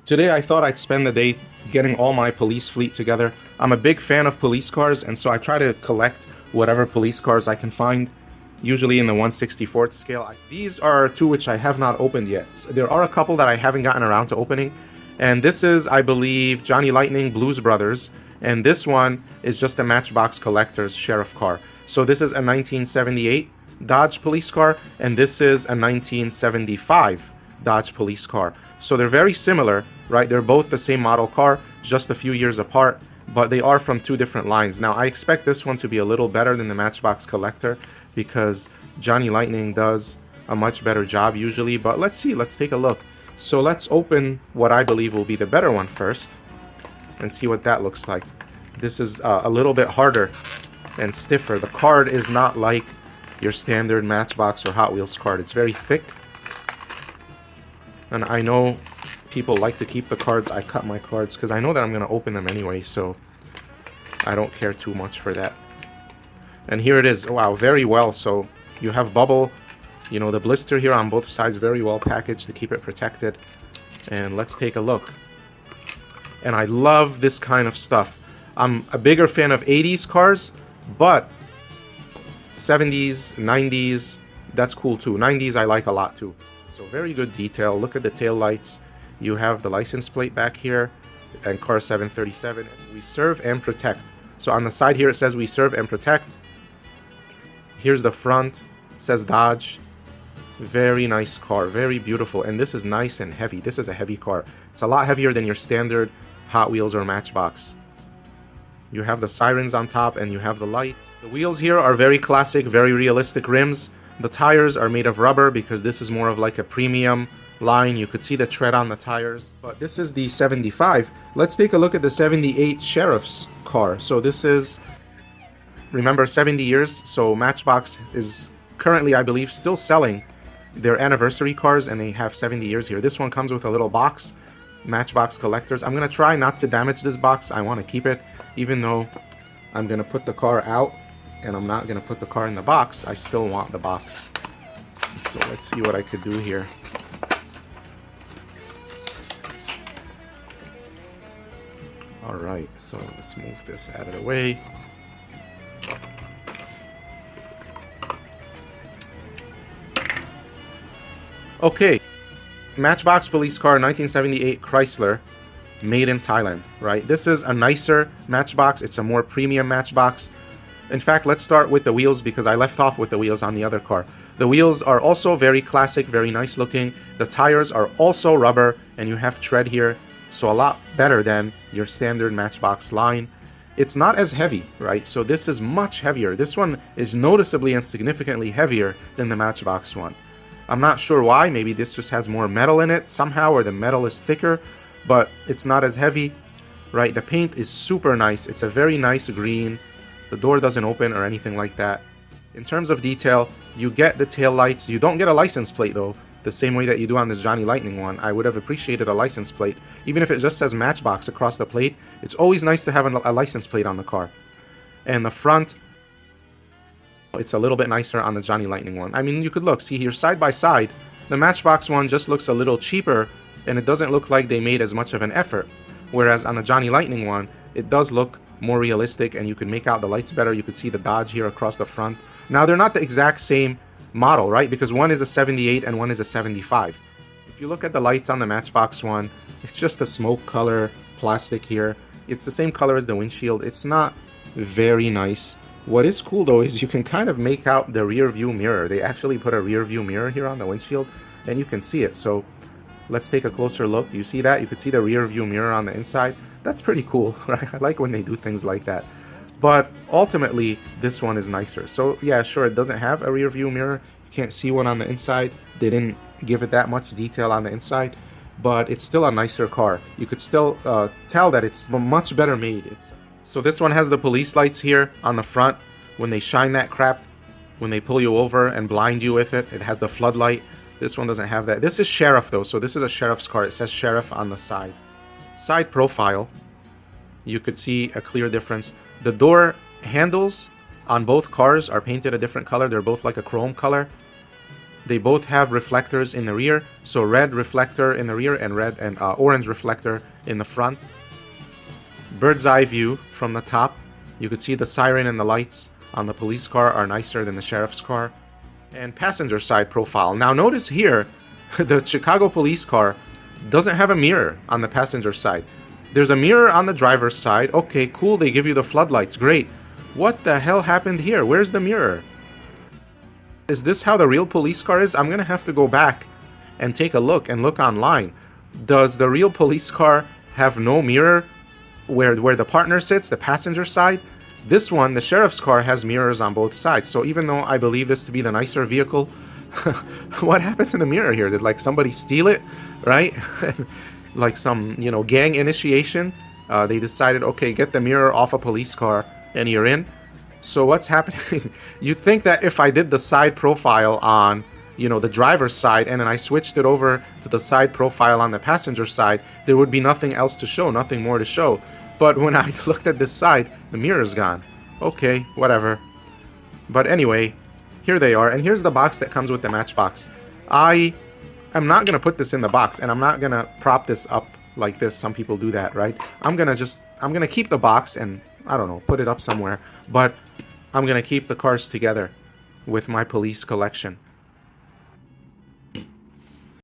Today I thought I'd spend the day getting all my police fleet together. I'm a big fan of police cars, and so I try to collect whatever police cars I can find, usually in the 1/64th scale. These are two which I have not opened yet. So there are a couple that I haven't gotten around to opening, and this is, I believe, Johnny Lightning Blues Brothers, and this one is just a Matchbox Collector's sheriff car. So this is a 1978 Dodge police car, and this is a 1975 Dodge police car. So they're very similar, right? They're both the same model car, just a few years apart, but they are from two different lines. Now, I expect this one to be a little better than the Matchbox Collector because Johnny Lightning does a much better job usually, but let's see, let's take a look. So let's open what I believe will be the better one first and see what that looks like. This is a little bit harder and stiffer. The card is not like your standard Matchbox or Hot Wheels card. It's very thick. And I know people like to keep the cards. I cut my cards because I know that I'm going to open them anyway, so I don't care too much for that. And here it is. Wow, very well. So you have bubble, you know, the blister here on both sides, very well packaged to keep it protected. And let's take a look. And I love this kind of stuff. I'm a bigger fan of 80s cars, but 70s, 90s, that's cool too. 90s I like a lot too. So very good detail. Look at the tail lights. You have the license plate back here and car 737. We serve and protect. So on the side here it says we serve and protect. Here's the front. It says Dodge. Very nice car. Very beautiful. And this is nice and heavy. This is a heavy car. It's a lot heavier than your standard Hot Wheels or Matchbox. You have the sirens on top and you have the lights. The wheels here are very classic, very realistic rims. The tires are made of rubber because this is more of like a premium line. You could see the tread on the tires. But this is the 75. Let's take a look at the 78 Sheriff's car. So this is, remember, 70 years. So Matchbox is currently, I believe, still selling their anniversary cars, and they have 70 years here. This one comes with a little box, Matchbox Collectors. I'm going to try not to damage this box. I want to keep it, even though I'm going to put the car out. And I'm not going to put the car in the box. I still want the box. So let's see what I could do here. Alright, so let's move this out of the way. Okay, Matchbox police car, 1978 Chrysler, made in Thailand, right? This is a nicer Matchbox. It's a more premium Matchbox. In fact, let's start with the wheels because I left off with the wheels on the other car. The wheels are also very classic, very nice looking. The tires are also rubber, and you have tread here, so a lot better than your standard Matchbox line. It's not as heavy, right? So this is much heavier. This one is noticeably and significantly heavier than the Matchbox one. I'm not sure why. Maybe this just has more metal in it somehow, or the metal is thicker, but it's not as heavy, right? The paint is super nice. It's a very nice green. The door doesn't open or anything like that. In terms of detail, you get the tail lights. You don't get a license plate though, the same way that you do on this Johnny Lightning one. I would have appreciated a license plate. Even if it just says Matchbox across the plate, it's always nice to have a license plate on the car. And the front, it's a little bit nicer on the Johnny Lightning one. I mean, you could look, see here side by side, the Matchbox one just looks a little cheaper, and it doesn't look like they made as much of an effort. Whereas on the Johnny Lightning one, it does look more realistic, and you can make out the lights better. You could see the Dodge here across the front. Now, they're not the exact same model, right? Because one is a 78 and one is a 75. If you look at the lights on the Matchbox one, it's just a smoke color plastic here. It's the same color as the windshield. It's not very nice. What is cool though is you can kind of make out the rear view mirror. They actually put a rear view mirror here on the windshield, and you can see it. So let's take a closer look. You see that? You could see the rear view mirror on the inside. That's pretty cool, right? I like when they do things like that. But ultimately, this one is nicer. So yeah, sure, it doesn't have a rear view mirror. You can't see one on the inside. They didn't give it that much detail on the inside, but it's still a nicer car. You could still tell that it's much better made. So this one has the police lights here on the front. When they shine that crap, when they pull you over and blind you with it, it has the floodlight. This one doesn't have that. This is Sheriff though, so this is a Sheriff's car. It says Sheriff on the side. Side profile, you could see a clear difference. The door handles on both cars are painted a different color. They're both like a chrome color. They both have reflectors in the rear, so red reflector in the rear and red and orange reflector in the front. Bird's eye view from the top. You could see the siren and the lights on the police car are nicer than the sheriff's car. And passenger side profile. Now notice here, the Chicago police car doesn't have a mirror on the passenger side. There's a mirror on the driver's side. Okay, cool, they give you the floodlights, great. What the hell happened here? Where's the mirror? Is this how the real police car is? I'm gonna have to go back and take a look and look online. Does the real police car have no mirror where the partner sits, the passenger side? This one, the sheriff's car, has mirrors on both sides. So even though I believe this to be the nicer vehicle, what happened to the mirror here? Did like somebody steal it, right? Like some, you know, gang initiation. They decided, okay, get the mirror off a police car and you're in. So what's happening? You'd think that if I did the side profile on, you know, the driver's side and then I switched it over to the side profile on the passenger side, there would be nothing else to show, nothing more to show. But when I looked at this side, the mirror's gone. Okay, whatever. But anyway, here they are. And here's the box that comes with the Matchbox. I am not going to put this in the box, and I'm not going to prop this up like this. Some people do that, right? I'm going to keep the box and, I don't know, put it up somewhere. But I'm going to keep the cars together with my police collection.